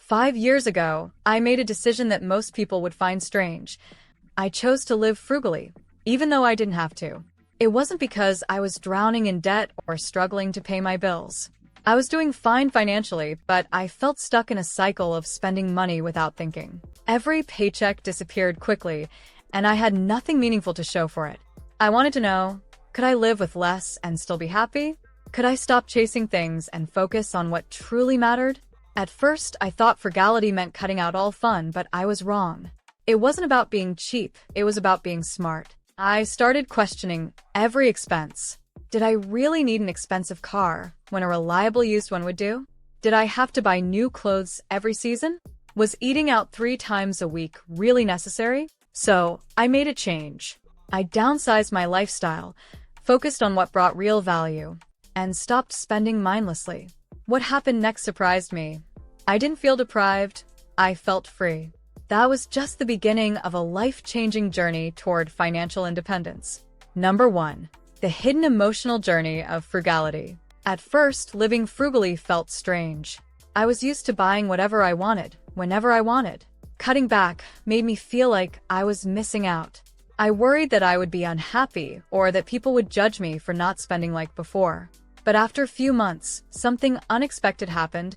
5 years ago, I made a decision that most people would find strange. I chose to live frugally, even though I didn't have to. It wasn't because I was drowning in debt or struggling to pay my bills. I was doing fine financially, but I felt stuck in a cycle of spending money without thinking. Every paycheck disappeared quickly, and I had nothing meaningful to show for it. I wanted to know, could I live with less and still be happy? Could I stop chasing things and focus on what truly mattered? At first, I thought frugality meant cutting out all fun, but I was wrong. It wasn't about being cheap, it was about being smart. I started questioning every expense. Did I really need an expensive car when a reliable used one would do? Did I have to buy new clothes every season? Was eating out 3 times a week really necessary? So, I made a change. I downsized my lifestyle, focused on what brought real value, and stopped spending mindlessly. What happened next surprised me. I didn't feel deprived, I felt free. That was just the beginning of a life-changing journey toward financial independence. Number 1. The hidden emotional journey of frugality. At first, living frugally felt strange. I was used to buying whatever I wanted, whenever I wanted. Cutting back made me feel like I was missing out. I worried that I would be unhappy or that people would judge me for not spending like before. But after a few months, something unexpected happened.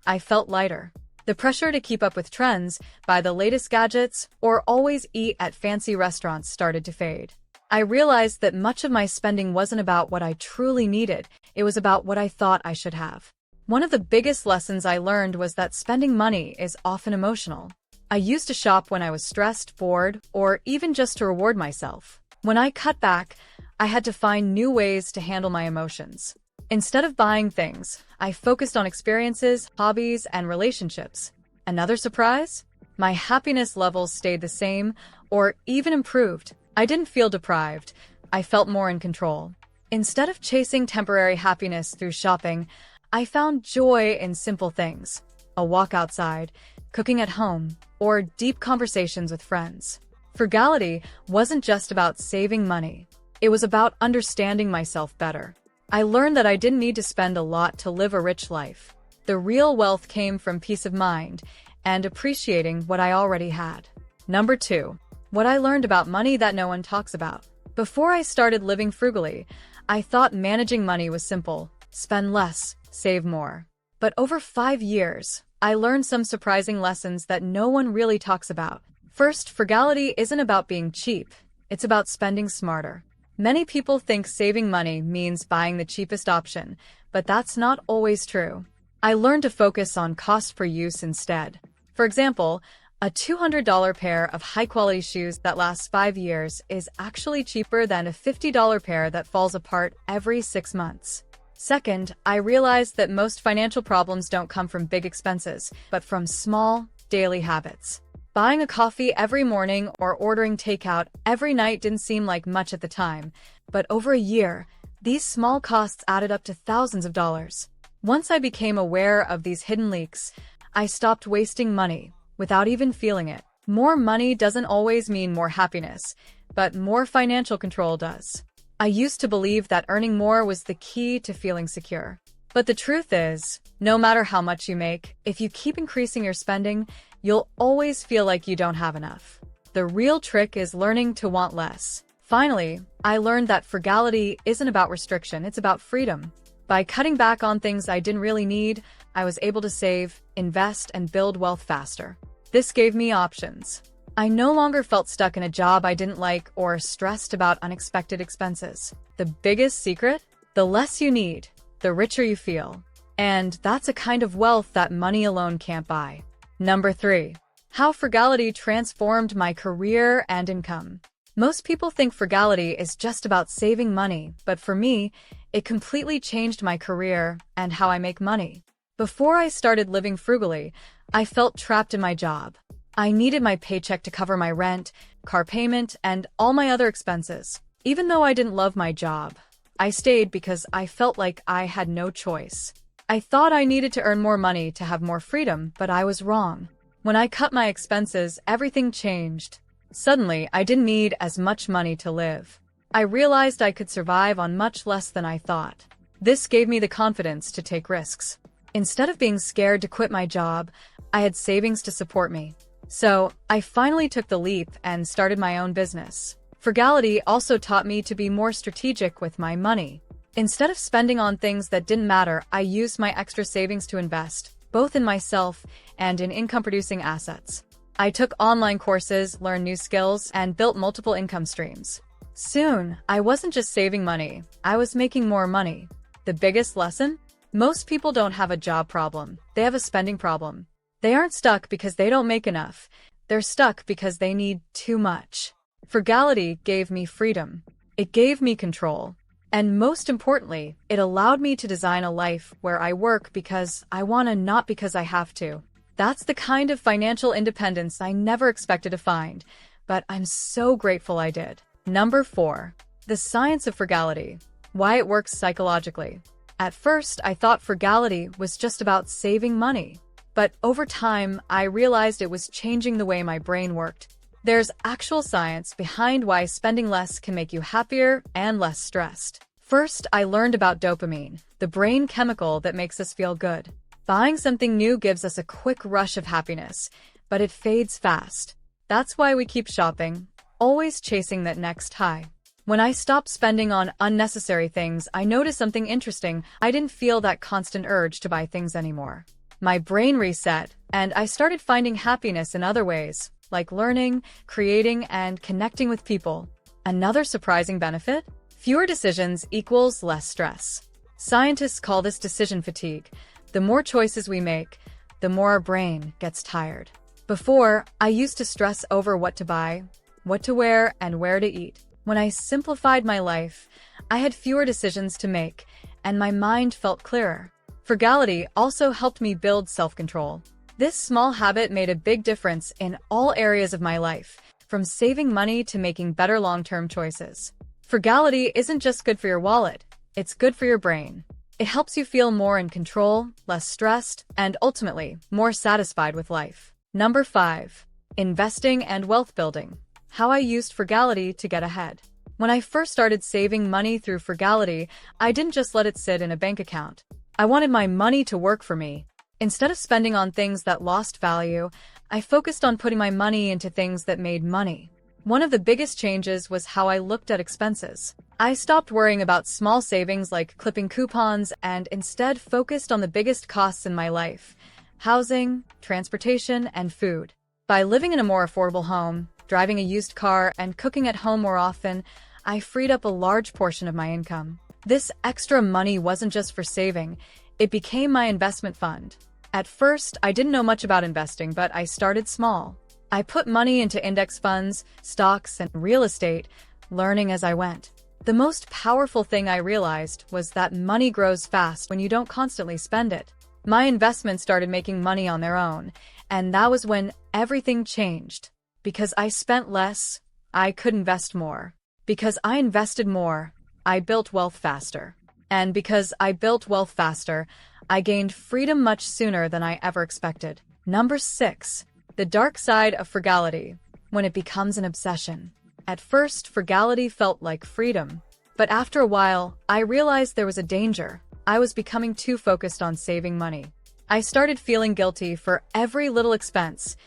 I felt lighter. The pressure to keep up with trends, buy the latest gadgets, or always eat at fancy restaurants started to fade. I realized that much of my spending wasn't about what I truly needed, it was about what I thought I should have. One of the biggest lessons I learned was that spending money is often emotional. I used to shop when I was stressed, bored, or even just to reward myself. When I cut back, I had to find new ways to handle my emotions. Instead of buying things, I focused on experiences, hobbies, and relationships. Another surprise? My happiness levels stayed the same, or even improved. I didn't feel deprived. I felt more in control. Instead of chasing temporary happiness through shopping, I found joy in simple things. A walk outside, cooking at home, or deep conversations with friends. Frugality wasn't just about saving money. It was about understanding myself better. I learned that I didn't need to spend a lot to live a rich life. The real wealth came from peace of mind and appreciating what I already had. Number 2. What I learned about money that no one talks about. Before I started living frugally, I thought managing money was simple. Spend less, save more. But over 5 years, I learned some surprising lessons that no one really talks about. First, frugality isn't about being cheap. It's about spending smarter. Many people think saving money means buying the cheapest option, but that's not always true. I learned to focus on cost per use instead. For example, a $200 pair of high-quality shoes that lasts 5 years is actually cheaper than a $50 pair that falls apart every 6 months. Second, I realized that most financial problems don't come from big expenses, but from small, daily habits. Buying a coffee every morning or ordering takeout every night didn't seem like much at the time, but over a year, these small costs added up to thousands of dollars. Once I became aware of these hidden leaks, I stopped wasting money without even feeling it. More money doesn't always mean more happiness, but more financial control does. I used to believe that earning more was the key to feeling secure. But the truth is, no matter how much you make, if you keep increasing your spending, you'll always feel like you don't have enough. The real trick is learning to want less. Finally, I learned that frugality isn't about restriction, it's about freedom. By cutting back on things I didn't really need, I was able to save, invest, and build wealth faster. This gave me options. I no longer felt stuck in a job I didn't like or stressed about unexpected expenses. The biggest secret? The less you need, the richer you feel. And that's a kind of wealth that money alone can't buy. Number 3. How frugality transformed my career and income. Most people think frugality is just about saving money, but for me, it completely changed my career and how I make money. Before I started living frugally, I felt trapped in my job. I needed my paycheck to cover my rent, car payment, and all my other expenses. Even though I didn't love my job, I stayed because I felt like I had no choice. I thought I needed to earn more money to have more freedom, but I was wrong. When I cut my expenses, everything changed. Suddenly, I didn't need as much money to live. I realized I could survive on much less than I thought. This gave me the confidence to take risks. Instead of being scared to quit my job, I had savings to support me. So, I finally took the leap and started my own business. Frugality also taught me to be more strategic with my money. Instead of spending on things that didn't matter, I used my extra savings to invest, both in myself and in income-producing assets. I took online courses, learned new skills, and built multiple income streams. Soon, I wasn't just saving money, I was making more money. The biggest lesson? Most people don't have a job problem, they have a spending problem. They aren't stuck because they don't make enough, they're stuck because they need too much. Frugality gave me freedom. It gave me control. And most importantly, it allowed me to design a life where I work because I want to, not because I have to. That's the kind of financial independence I never expected to find, but I'm so grateful I did. Number 4. The science of frugality. Why it works psychologically. At first, I thought frugality was just about saving money. But over time, I realized it was changing the way my brain worked. There's actual science behind why spending less can make you happier and less stressed. First, I learned about dopamine, the brain chemical that makes us feel good. Buying something new gives us a quick rush of happiness, but it fades fast. That's why we keep shopping, always chasing that next high. When I stopped spending on unnecessary things, I noticed something interesting. I didn't feel that constant urge to buy things anymore. My brain reset, and I started finding happiness in other ways, like learning, creating, and connecting with people. Another surprising benefit? Fewer decisions equals less stress. Scientists call this decision fatigue. The more choices we make, the more our brain gets tired. Before, I used to stress over what to buy, what to wear, and where to eat. When I simplified my life, I had fewer decisions to make, and my mind felt clearer. Frugality also helped me build self-control. This small habit made a big difference in all areas of my life, from saving money to making better long-term choices. Frugality isn't just good for your wallet, it's good for your brain. It helps you feel more in control, less stressed, and ultimately, more satisfied with life. Number 5. Investing and wealth building. How I used frugality to get ahead. When I first started saving money through frugality, I didn't just let it sit in a bank account. I wanted my money to work for me. Instead of spending on things that lost value, I focused on putting my money into things that made money. One of the biggest changes was how I looked at expenses. I stopped worrying about small savings like clipping coupons and instead focused on the biggest costs in my life: housing, transportation, and food. By living in a more affordable home, driving a used car, and cooking at home more often, I freed up a large portion of my income. This extra money wasn't just for saving, it became my investment fund. At first, I didn't know much about investing, but I started small. I put money into index funds, stocks, and real estate, learning as I went. The most powerful thing I realized was that money grows fast when you don't constantly spend it. My investments started making money on their own, and that was when everything changed. Because I spent less, I could invest more. Because I invested more, I built wealth faster. And because I built wealth faster, I gained freedom much sooner than I ever expected. Number 6. The dark side of frugality. When it becomes an obsession. At first, frugality felt like freedom. But after a while, I realized there was a danger. I was becoming too focused on saving money. I started feeling guilty for every little expense,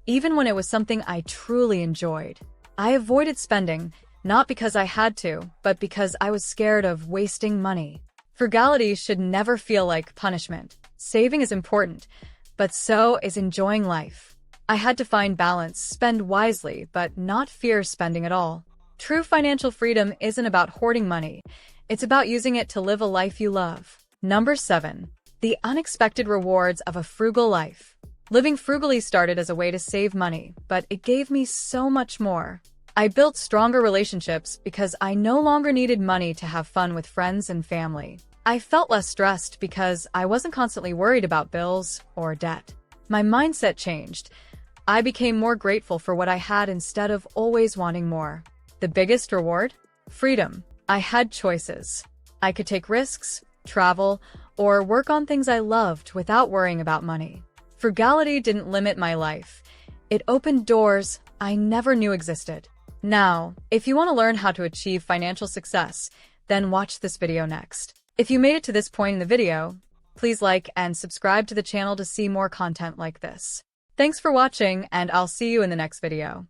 even when it was something I truly enjoyed. I avoided spending, not because I had to, but because I was scared of wasting money. Frugality should never feel like punishment. Saving is important, but so is enjoying life. I had to find balance, spend wisely, but not fear spending at all. True financial freedom isn't about hoarding money. It's about using it to live a life you love. Number 7. The unexpected rewards of a frugal life. Living frugally started as a way to save money, but it gave me so much more. I built stronger relationships because I no longer needed money to have fun with friends and family. I felt less stressed because I wasn't constantly worried about bills or debt. My mindset changed. I became more grateful for what I had instead of always wanting more. The biggest reward? Freedom. I had choices. I could take risks, travel, or work on things I loved without worrying about money. Frugality didn't limit my life. It opened doors I never knew existed. Now, if you want to learn how to achieve financial success, then watch this video next. If you made it to this point in the video, Please like and subscribe to the channel to see more content like this. Thanks for watching, and I'll see you in the next video.